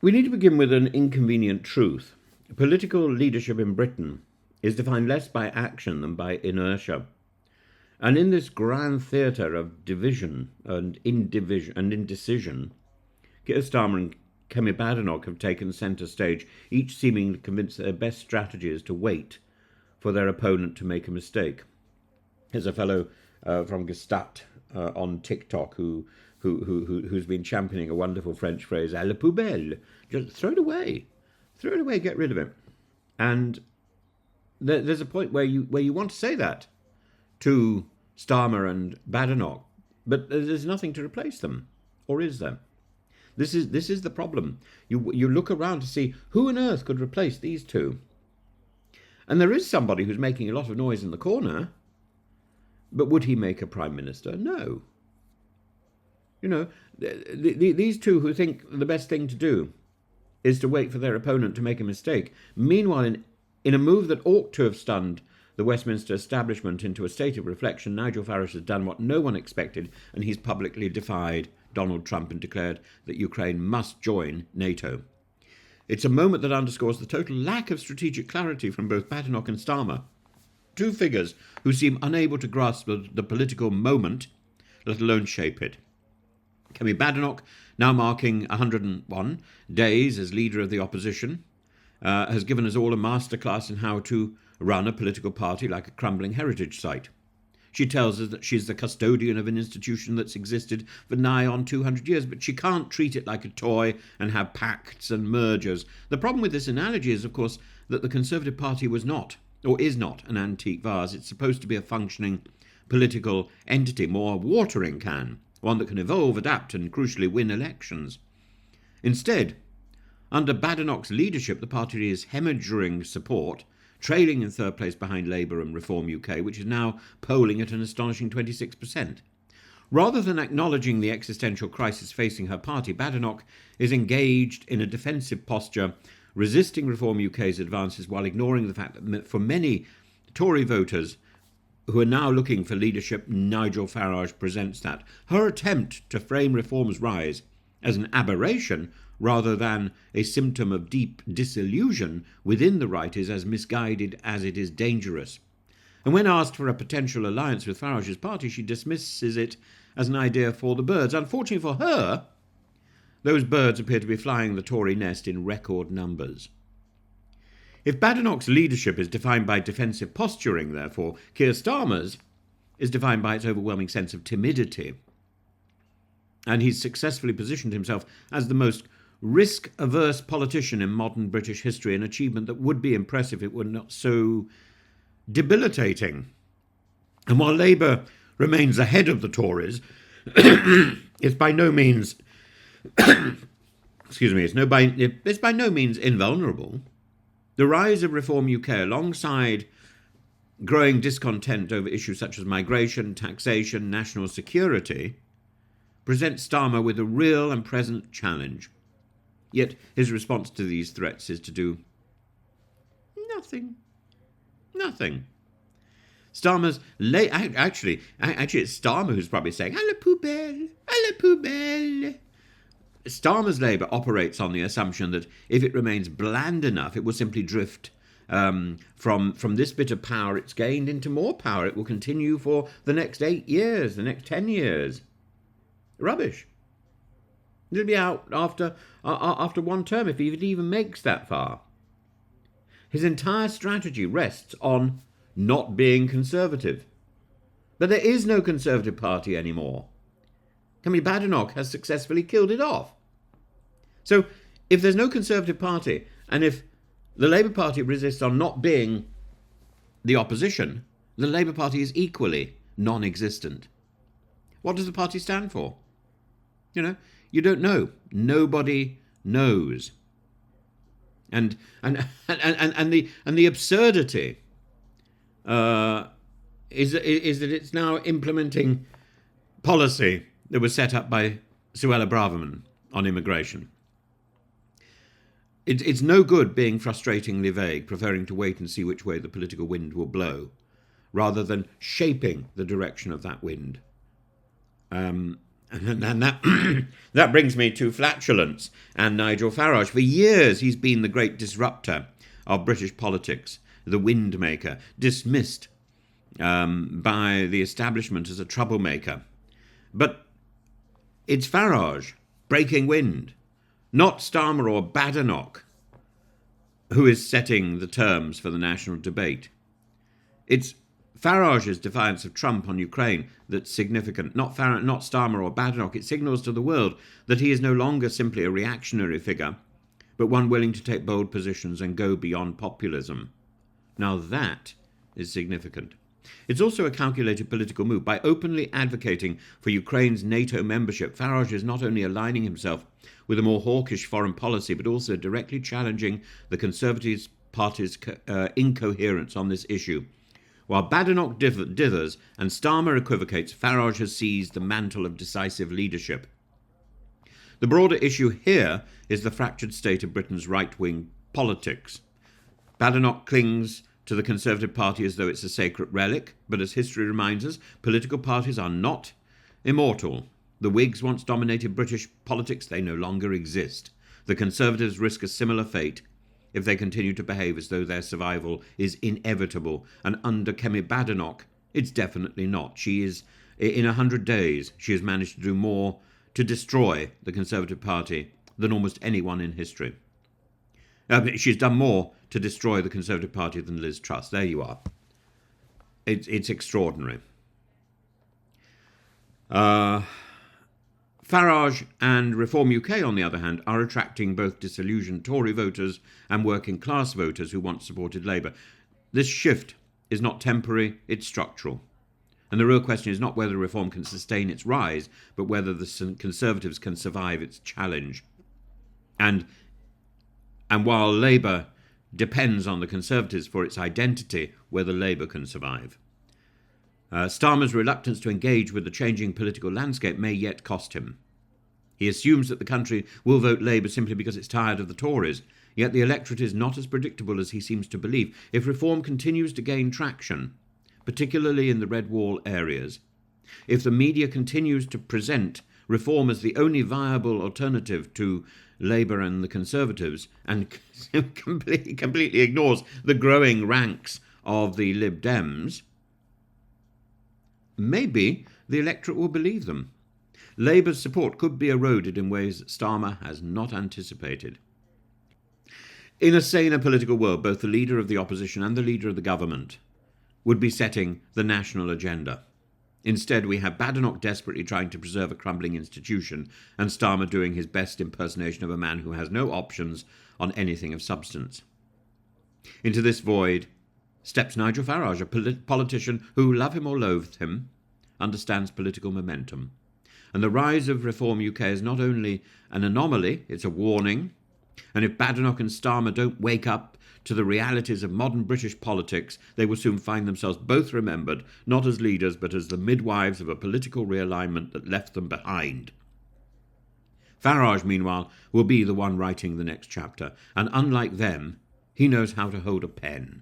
We need to begin with an inconvenient truth. Political leadership in Britain is defined less by action than by inertia. And in this grand theatre of division and indecision, Keir Starmer and Kemi Badenoch have taken centre stage, each seeming convinced that their best strategy is to wait for their opponent to make a mistake. There's a fellow from Gstaad on TikTok who's been championing a wonderful French phrase, "à la poubelle." Just throw it away, get rid of it. And there's a point where you want to say that to Starmer and Badenoch, but there's nothing to replace them, or is there? This is the problem. You look around to see who on earth could replace these two, and there is somebody who's making a lot of noise in the corner. But would he make a prime minister? No. These two who think the best thing to do is to wait for their opponent to make a mistake. Meanwhile, in a move that ought to have stunned the Westminster establishment into a state of reflection, Nigel Farage has done what no one expected, and he's publicly defied Donald Trump and declared that Ukraine must join NATO. It's a moment that underscores the total lack of strategic clarity from both Badenoch and Starmer, two figures who seem unable to grasp the political moment, let alone shape it. Kemi Badenoch, now marking 101 days as leader of the opposition, has given us all a masterclass in how to run a political party like a crumbling heritage site. She tells us that she's the custodian of an institution that's existed for nigh on 200 years, but she can't treat it like a toy and have pacts and mergers. The problem with this analogy is, of course, that the Conservative Party was not, or is not, an antique vase. It's supposed to be a functioning political entity, more a watering can, one that can evolve, adapt, and crucially win elections. Instead, under Badenoch's leadership, the party is hemorrhaging support, trailing in third place behind Labour and Reform UK, which is now polling at an astonishing 26%. Rather than acknowledging the existential crisis facing her party, Badenoch is engaged in a defensive posture, resisting Reform UK's advances while ignoring the fact that for many Tory voters who are now looking for leadership, Nigel Farage presents that. Her attempt to frame Reform's rise as an aberration rather than a symptom of deep disillusion within the right is as misguided as it is dangerous. And when asked for a potential alliance with Farage's party, she dismisses it as an idea for the birds. Unfortunately for her, those birds appear to be flying the Tory nest in record numbers. If Badenoch's leadership is defined by defensive posturing, therefore, Keir Starmer's is defined by its overwhelming sense of timidity. And he's successfully positioned himself as the most risk-averse politician in modern British history, an achievement that would be impressive if it were not so debilitating. And while Labour remains ahead of the Tories, it's by no means it's by no means invulnerable. The rise of Reform UK, alongside growing discontent over issues such as migration, taxation, national security, presents Starmer with a real and present challenge. Yet his response to these threats is to do nothing. Nothing. Starmer's actually it's Starmer who's probably saying "à la poubelle, à la poubelle." Starmer's Labour operates on the assumption that if it remains bland enough, it will simply drift from this bit of power it's gained into more power. It will continue for the next 8 years, the next 10 years. Rubbish. It'll be out after one term if it even makes that far. His entire strategy rests on not being conservative. But there is no Conservative Party anymore. Kemi Badenoch has successfully killed it off. So if there's no Conservative Party, and if the Labour Party resists on not being the opposition, the Labour Party is equally non-existent. What does the party stand for? You don't know. Nobody knows. And the absurdity is that it's now implementing policy that was set up by Suella Braverman on immigration. It's no good being frustratingly vague, preferring to wait and see which way the political wind will blow, rather than shaping the direction of that wind. And that, that brings me to flatulence and Nigel Farage. For years, he's been the great disruptor of British politics, the wind maker, dismissed by the establishment as a troublemaker. But it's Farage breaking wind, not Starmer or Badenoch, who is setting the terms for the national debate. It's Farage's defiance of Trump on Ukraine that's significant, not Starmer or Badenoch. It signals to the world that he is no longer simply a reactionary figure, but one willing to take bold positions and go beyond populism. Now that is significant. It's also a calculated political move. By openly advocating for Ukraine's NATO membership, Farage is not only aligning himself with a more hawkish foreign policy, but also directly challenging the Conservative Party's incoherence on this issue. While Badenoch dithers and Starmer equivocates, Farage has seized the mantle of decisive leadership. The broader issue here is the fractured state of Britain's right-wing politics. Badenoch clings to the Conservative Party as though it's a sacred relic, but as history reminds us, political parties are not immortal. The Whigs once dominated British politics, they no longer exist. The Conservatives risk a similar fate if they continue to behave as though their survival is inevitable, and under Kemi Badenoch, it's definitely not. She is, in 100 days, she has managed to do more to destroy the Conservative Party than almost anyone in history. She's done more to destroy the Conservative Party than Liz Truss. There you are. It's extraordinary. Farage and Reform UK, on the other hand, are attracting both disillusioned Tory voters and working class voters who once supported Labour. This shift is not temporary, it's structural. And the real question is not whether Reform can sustain its rise, but whether the Conservatives can survive its challenge. And while Labour depends on the Conservatives for its identity, whether Labour can survive. Starmer's reluctance to engage with the changing political landscape may yet cost him. He assumes that the country will vote Labour simply because it's tired of the Tories, yet the electorate is not as predictable as he seems to believe. If Reform continues to gain traction, particularly in the red wall areas, if the media continues to present Reform as the only viable alternative to Labour and the Conservatives, and completely ignores the growing ranks of the Lib Dems, maybe the electorate will believe them. Labour's support could be eroded in ways that Starmer has not anticipated. In a saner political world, both the leader of the opposition and the leader of the government would be setting the national agenda. Instead, we have Badenoch desperately trying to preserve a crumbling institution, and Starmer doing his best impersonation of a man who has no options on anything of substance. Into this void steps Nigel Farage, a politician who, love him or loathe him, understands political momentum. And the rise of Reform UK is not only an anomaly, it's a warning. And if Badenoch and Starmer don't wake up to the realities of modern British politics, they will soon find themselves both remembered, not as leaders, but as the midwives of a political realignment that left them behind. Farage, meanwhile, will be the one writing the next chapter, and unlike them, he knows how to hold a pen.